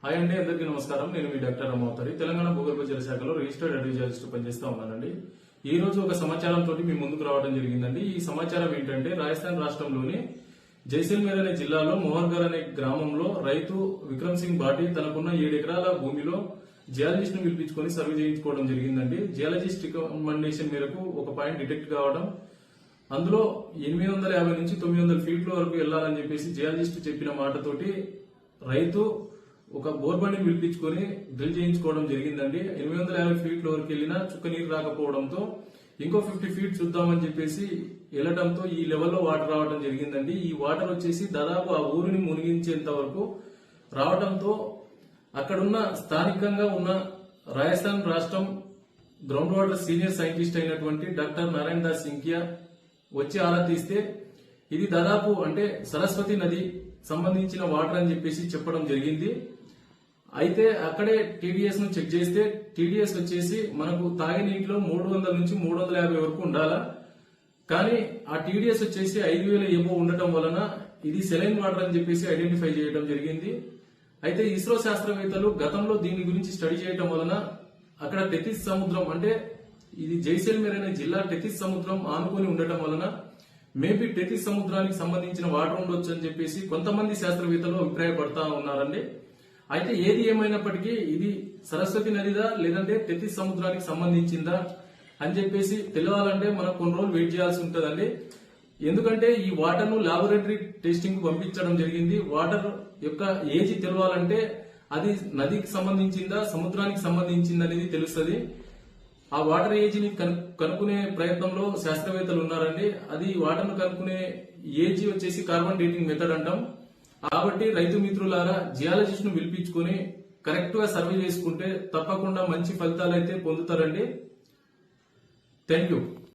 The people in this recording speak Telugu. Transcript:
హాయ్ అండి, అందరికీ నమస్కారం. నేను మీ డాక్టర్ రామవతారి, తెలంగాణ భూగర్భ జల శాఖలో రిజిస్టర్డ్ అడ్వైజర్స్ పనిచేస్తా ఉన్నానండి. ఈ రోజు ఒక సమాచారంతో మీ ముందుకు రావడం జరిగిందండి. ఈ సమాచారం ఏంటంటే, రాజస్థాన్ రాష్ట్రంలోని జైసల్మేర్ అనే జిల్లాలో మోహర్గర్ అనే గ్రామంలో రైతు విక్రమ్ సింగ్ బాటి తనకున్న 7 ఎకరాల భూమిలో జియాలజిస్ట్ ను పిలిపించుకొని సర్వే చేయించుకోవడం జరిగిందండి. జియాలజిస్ట్ రికమెండేషన్ మేరకు ఒక పాయింట్ డిటెక్ట్ కావడం, అందులో 850 నుంచి 900 ఫీట్ల వరకు వెళ్లాలని చెప్పేసి జియాలజిస్ట్ చెప్పిన మాటతోటి రైతు ఒక బోర్బండిని పిలిపించుకొని డ్రిల్ చేయించుకోవడం జరిగిందండి. 850 ఫీట్ల వరకు వెళ్ళినా చుక్క నీరు రాకపోవడంతో ఇంకో 50 ఫీట్ చూద్దామని చెప్పేసి వెళ్లడంతో ఈ లెవెల్లో వాటర్ రావడం జరిగిందండి. ఈ వాటర్ వచ్చేసి దాదాపు ఆ ఊరిని మునిగించేంత వరకు రావడంతో అక్కడున్న స్థానికంగా ఉన్న రాజస్థాన్ రాష్ట్రం గ్రౌండ్ వాటర్ సీనియర్ సైంటిస్ట్ అయినటువంటి డాక్టర్ నారాయణ దాస్ సింకియా వచ్చి ఆరా తీస్తే ఇది దాదాపు అంటే సరస్వతి నది సంబంధించిన వాటర్ అని చెప్పేసి చెప్పడం జరిగింది. అయితే అక్కడే టీడీఎస్ ను చెక్ చేస్తే టీడీఎస్ వచ్చేసి మనకు తాగే నీటిలో 300 నుంచి 350 వరకు ఉండాలా, కానీ ఆ టీడీఎస్ వచ్చేసి 5000 ఎబో ఉండటం వలన ఇది సెలైన్ వాటర్ అని చెప్పేసి ఐడెంటిఫై చేయడం జరిగింది. అయితే ఇస్రో శాస్త్రవేత్తలు గతంలో దీని గురించి స్టడీ చేయడం వలన అక్కడ టెథిస్ సముద్రం అంటే ఇది జైసల్మేర్ అనే జిల్లా టెథిస్ సముద్రం ఆనుకొని ఉండటం వలన మేబీ టెథిస్ సముద్రానికి సంబంధించిన వాటర్ ఉండొచ్చు అని చెప్పేసి కొంతమంది శాస్త్రవేత్తలు అభిప్రాయపడతా ఉన్నారండి. అయితే ఏది ఏమైనప్పటికీ ఇది సరస్వతి నదిదా లేదంటే టెథిస్ సముద్రానికి సంబంధించిందా అని చెప్పేసి తెలియాలంటే మనం కొన్ని రోజులు వెయిట్ చేయాల్సి ఉంటుందండి. ఎందుకంటే ఈ వాటర్ ను లాబొరేటరీ టెస్టింగ్ పంపించడం జరిగింది. వాటర్ యొక్క ఏజ్ తెలవాలంటే అది నదికి సంబంధించిందా సముద్రానికి సంబంధించిందా అనేది తెలుస్తుంది. ఆ వాటర్ ఏజ్ ని కనుక్కునే ప్రయత్నంలో శాస్త్రవేత్తలు ఉన్నారండి. అది వాటర్ ను కనుక్కునే ఏజ్ వచ్చేసి కార్బన్ డేటింగ్ మెథడ్ అంటాం. కాబట్టి రైతు మిత్రులారా, జియాలజిస్ట్ ను పిలిపించుకొని కరెక్ట్ గా సర్వే చేసుకుంటే తప్పకుండా మంచి ఫలితాలు అయితే పొందుతారండి. Thank you.